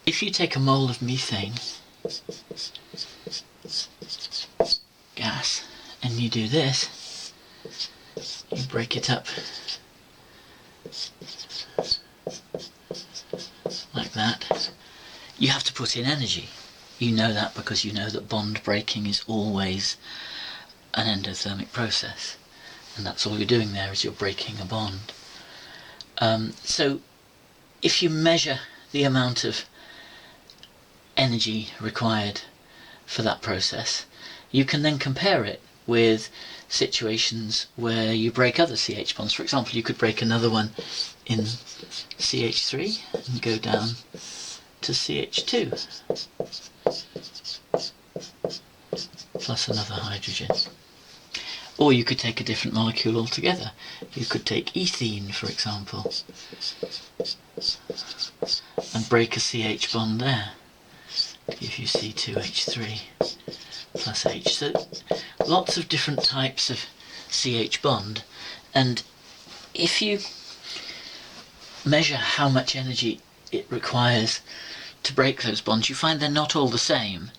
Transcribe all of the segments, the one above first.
if you take a mole of methane gas and you do this, you break it up like that, you have to put in energy. You know that because you know that bond breaking is always an endothermic process, and that's all you're doing there, is you're breaking a bond. So if you measure the amount of energy required for that process, you can then compare it with situations where you break other CH bonds. For example, you could break another one in CH3 and go down to CH2 plus another hydrogen. Or you could take a different molecule altogether. You could take ethene, for example, and break a CH bond there. Give you C2H3 plus H. So lots of different types of CH bond, and if you measure how much energy it requires to break those bonds, you find they're not all the same,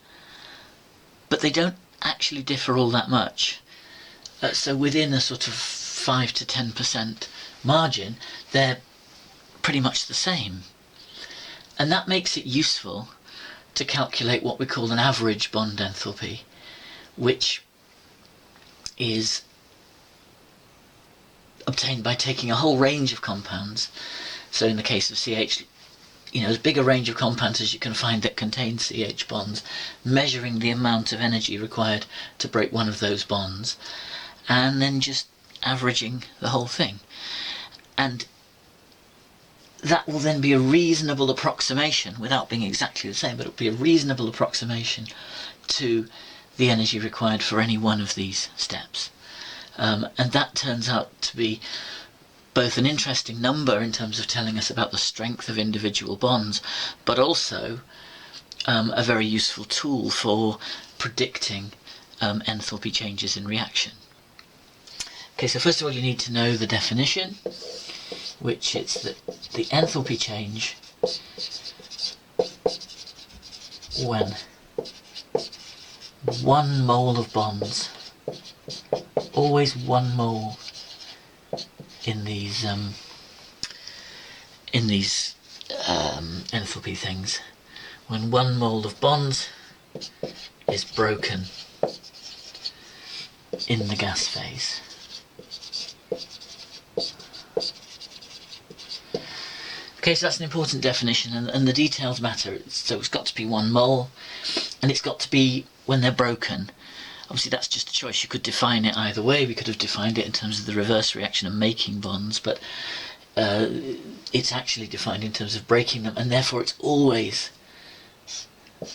but they don't actually differ all that much. So within a sort of 5 to 10% margin, they're pretty much the same. And that makes it useful to calculate what we call an average bond enthalpy, which is obtained by taking a whole range of compounds. So in the case of CH, as big a range of compounds as you can find that contain CH bonds, measuring the amount of energy required to break one of those bonds, and then just averaging the whole thing. And that will then be a reasonable approximation, without being exactly the same, but it will be a reasonable approximation to the energy required for any one of these steps. And that turns out to be both an interesting number in terms of telling us about the strength of individual bonds, but also a very useful tool for predicting enthalpy changes in reaction. Okay, so first of all you need to know the definition, which is that the enthalpy change when 1 mole of bonds, always 1 mole in these enthalpy things, when 1 mole of bonds is broken in the gas phase. Okay, so that's an important definition, and the details matter. So it's got to be 1 mole, and it's got to be when they're broken. Obviously that's just a choice. You could define it either way. We could have defined it in terms of the reverse reaction of making bonds, but it's actually defined in terms of breaking them, and therefore it's always a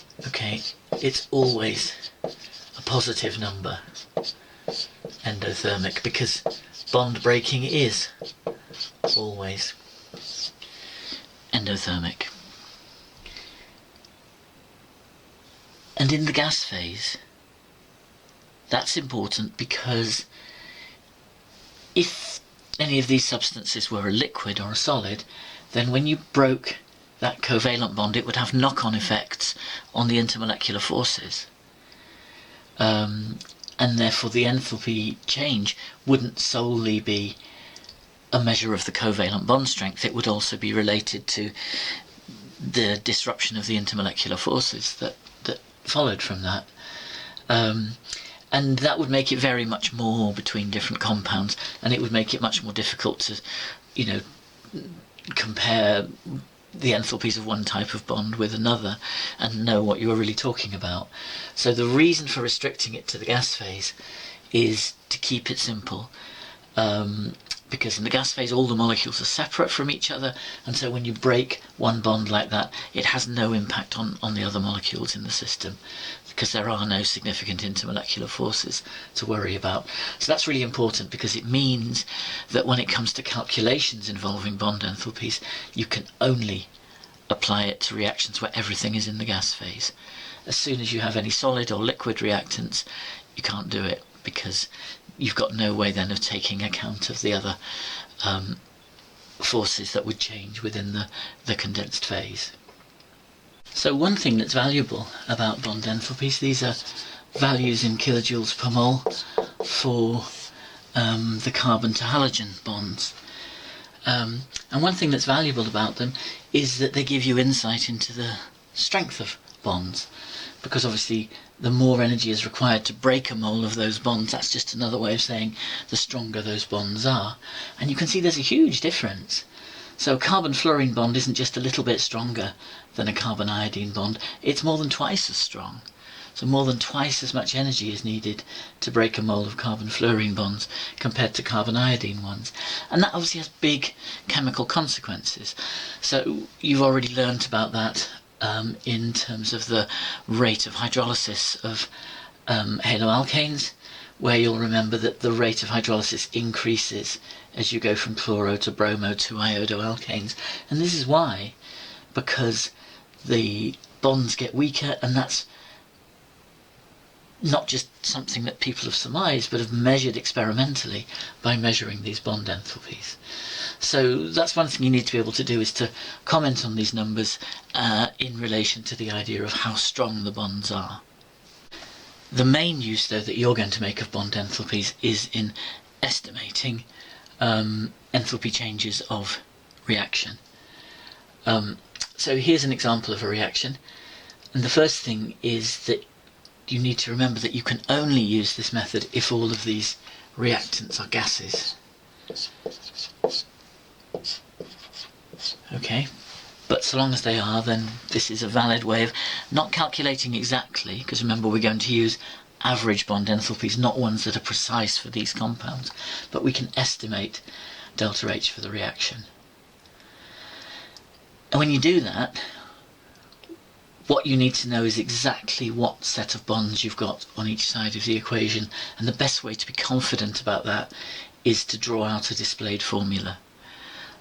positive number endothermic, because bond breaking is always endothermic. And in the gas phase, that's important because if any of these substances were a liquid or a solid, then when you broke that covalent bond, it would have knock-on effects on the intermolecular forces. And therefore the enthalpy change wouldn't solely be a measure of the covalent bond strength, it would also be related to the disruption of the intermolecular forces that followed from that. And that would make it vary much more between different compounds, and it would make it much more difficult to, compare the enthalpies of one type of bond with another and know what you're really talking about. So the reason for restricting it to the gas phase is to keep it simple, because in the gas phase all the molecules are separate from each other, and so when you break one bond like that, it has no impact on the other molecules in the system, because there are no significant intermolecular forces to worry about. So that's really important, because it means that when it comes to calculations involving bond enthalpies, you can only apply it to reactions where everything is in the gas phase. As soon as you have any solid or liquid reactants, you can't do it, because you've got no way then of taking account of the other forces that would change within the condensed phase. So one thing that's valuable about bond enthalpies, these are values in kilojoules per mole for the carbon to halogen bonds. And one thing that's valuable about them is that they give you insight into the strength of bonds, because obviously the more energy is required to break a mole of those bonds, that's just another way of saying the stronger those bonds are. And you can see there's a huge difference. So a carbon-fluorine bond isn't just a little bit stronger than a carbon-iodine bond, it's more than twice as strong. So more than twice as much energy is needed to break a mole of carbon-fluorine bonds compared to carbon-iodine ones. And that obviously has big chemical consequences. So you've already learnt about that in terms of the rate of hydrolysis of haloalkanes, where you'll remember that the rate of hydrolysis increases as you go from chloro to bromo to iodoalkanes. And this is why, because the bonds get weaker, and that's not just something that people have surmised, but have measured experimentally by measuring these bond enthalpies. So that's one thing you need to be able to do, is to comment on these numbers in relation to the idea of how strong the bonds are. The main use, though, that you're going to make of bond enthalpies is in estimating enthalpy changes of reaction. So here's an example of a reaction, and the first thing is that you need to remember that you can only use this method if all of these reactants are gases. Okay, but so long as they are, then this is a valid way of not calculating exactly, because remember we're going to use average bond enthalpies, not ones that are precise for these compounds, but we can estimate delta H for the reaction. And when you do that, what you need to know is exactly what set of bonds you've got on each side of the equation, and the best way to be confident about that is to draw out a displayed formula.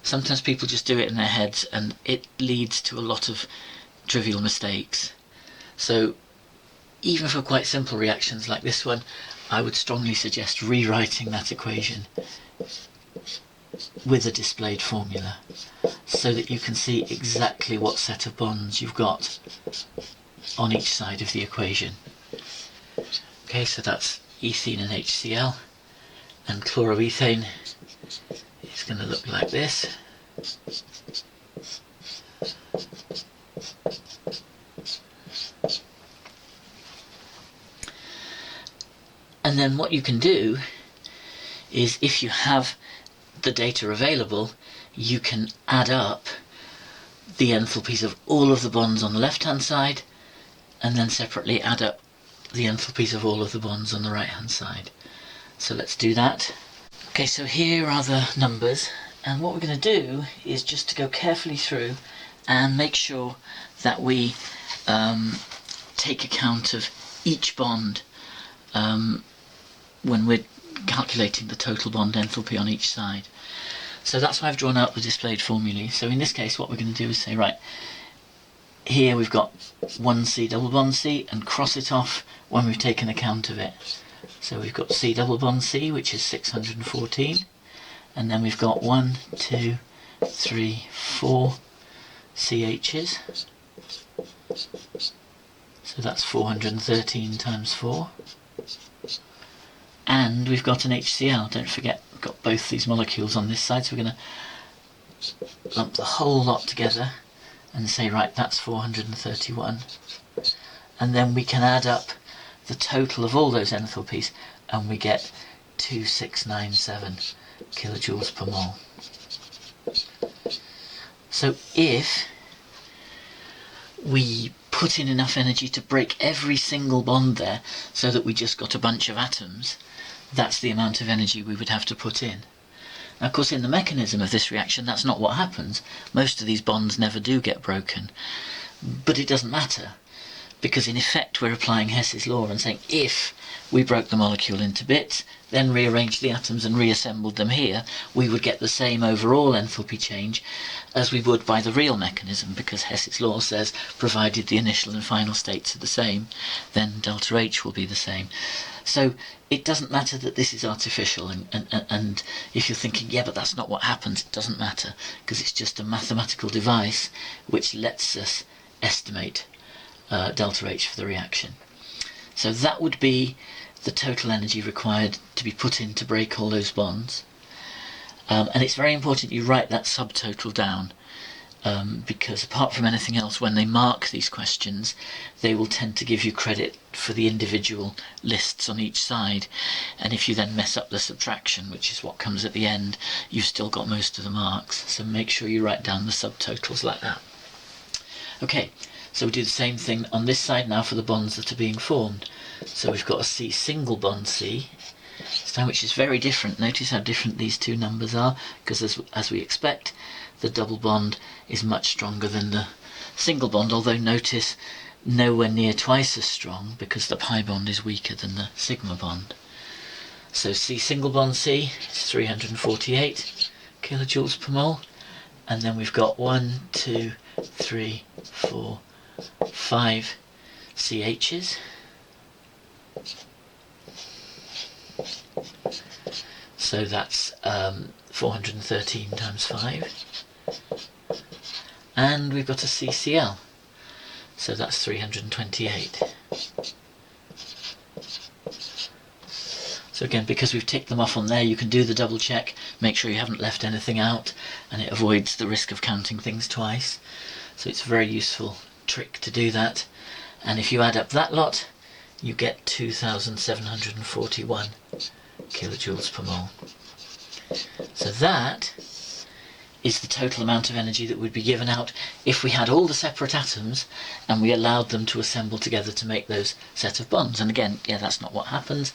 Sometimes people just do it in their heads and it leads to a lot of trivial mistakes. So even for quite simple reactions like this one, I would strongly suggest rewriting that equation with a displayed formula, so that you can see exactly what set of bonds you've got on each side of the equation. Okay, so that's ethene and HCl, and chloroethane is going to look like this. And then what you can do is, if you have the data available, you can add up the enthalpies of all of the bonds on the left hand side, and then separately add up the enthalpies of all of the bonds on the right hand side. So let's do that. Okay, so here are the numbers, and what we're going to do is just to go carefully through and make sure that we take account of each bond when we're calculating the total bond enthalpy on each side. So that's why I've drawn out the displayed formulae. So in this case what we're going to do is say, right, here we've got 1C double bond C, and cross it off when we've taken account of it. So we've got C double bond C, which is 614, and then we've got 1, 2, 3, 4 CHs. So that's 413 times 4. And we've got an HCl, don't forget, we've got both these molecules on this side, so we're going to lump the whole lot together and say, right, that's 431. And then we can add up the total of all those enthalpies, and we get 2697 kilojoules per mole. So if we put in enough energy to break every single bond there so that we just got a bunch of atoms, that's the amount of energy we would have to put in. Now, of course, in the mechanism of this reaction, that's not what happens. Most of these bonds never do get broken. But it doesn't matter, because in effect we're applying Hess's law and saying if we broke the molecule into bits, then rearranged the atoms and reassembled them here, we would get the same overall enthalpy change as we would by the real mechanism, because Hess's law says provided the initial and final states are the same, then delta H will be the same. So it doesn't matter that this is artificial, and if you're thinking, yeah, but that's not what happens, it doesn't matter, because it's just a mathematical device which lets us estimate delta H for the reaction. So that would be the total energy required to be put in to break all those bonds. And it's very important you write that subtotal down, because apart from anything else, when they mark these questions, they will tend to give you credit for the individual lists on each side. And if you then mess up the subtraction, which is what comes at the end, you've still got most of the marks. So make sure you write down the subtotals like that. Okay, so we do the same thing on this side now for the bonds that are being formed. So we've got a C single bond C, which is very different. Notice how different these two numbers are, because as we expect, the double bond is much stronger than the single bond, although notice nowhere near twice as strong, because the pi bond is weaker than the sigma bond. So C single bond C is 348 kilojoules per mole, and then we've got 1, 2, 3, 4, 5 CHs. So that's 413 times 5. And we've got a CCl. So that's 328. So again, because we've ticked them off on there, you can do the double check, make sure you haven't left anything out, and it avoids the risk of counting things twice. So it's a very useful trick to do that. And if you add up that lot, you get 2,741 kilojoules per mole. So that is the total amount of energy that would be given out if we had all the separate atoms and we allowed them to assemble together to make those set of bonds. And again, yeah, that's not what happens,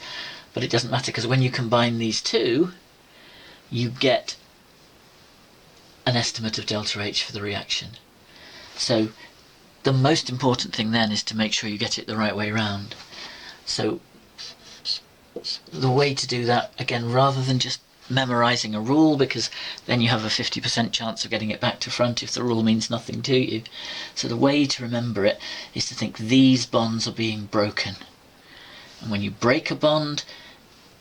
but it doesn't matter, because when you combine these two, you get an estimate of delta H for the reaction. So the most important thing then is to make sure you get it the right way round. So the way to do that, again, rather than just memorizing a rule, because then you have a 50% chance of getting it back to front if the rule means nothing to you. So the way to remember it is to think these bonds are being broken. And when you break a bond,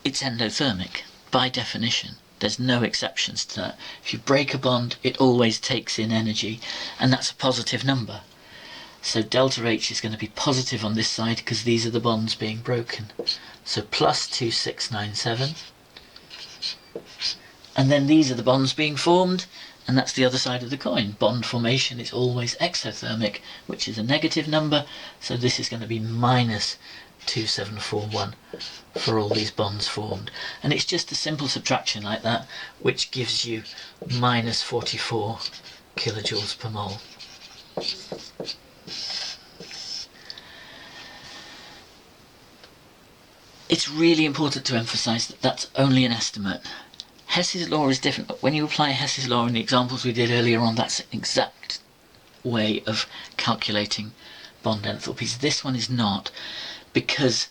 it's endothermic, by definition. There's no exceptions to that. If you break a bond, it always takes in energy, and that's a positive number. So delta H is going to be positive on this side because these are the bonds being broken. So plus 2697. And then these are the bonds being formed, and that's the other side of the coin. Bond formation is always exothermic, which is a negative number, so this is going to be minus 2741 for all these bonds formed. And it's just a simple subtraction like that, which gives you minus 44 kilojoules per mole. It's really important to emphasize that that's only an estimate. Hess's law is different. When you apply Hess's law in the examples we did earlier on, that's an exact way of calculating bond enthalpies. This one is not, because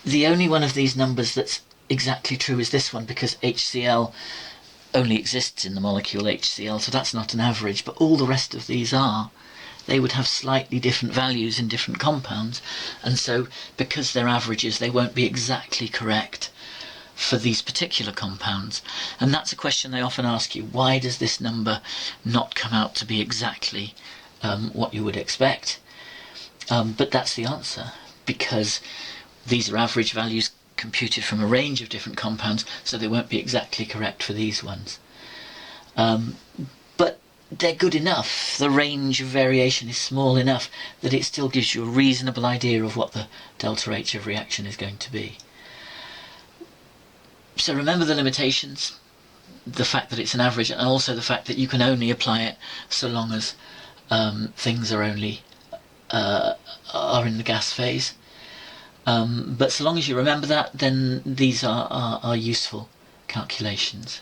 the only one of these numbers that's exactly true is this one, because HCl only exists in the molecule HCl, so that's not an average, but all the rest of these are. They would have slightly different values in different compounds, and so because they're averages, they won't be exactly correct for these particular compounds. And that's a question they often ask you: why does this number not come out to be exactly what you would expect? But that's the answer, because these are average values computed from a range of different compounds, so they won't be exactly correct for these ones. But they're good enough. The range of variation is small enough that it still gives you a reasonable idea of what the delta H of reaction is going to be. So remember the limitations, the fact that it's an average, and also the fact that you can only apply it so long as things are only are in the gas phase. But so long as you remember that, then these are useful calculations.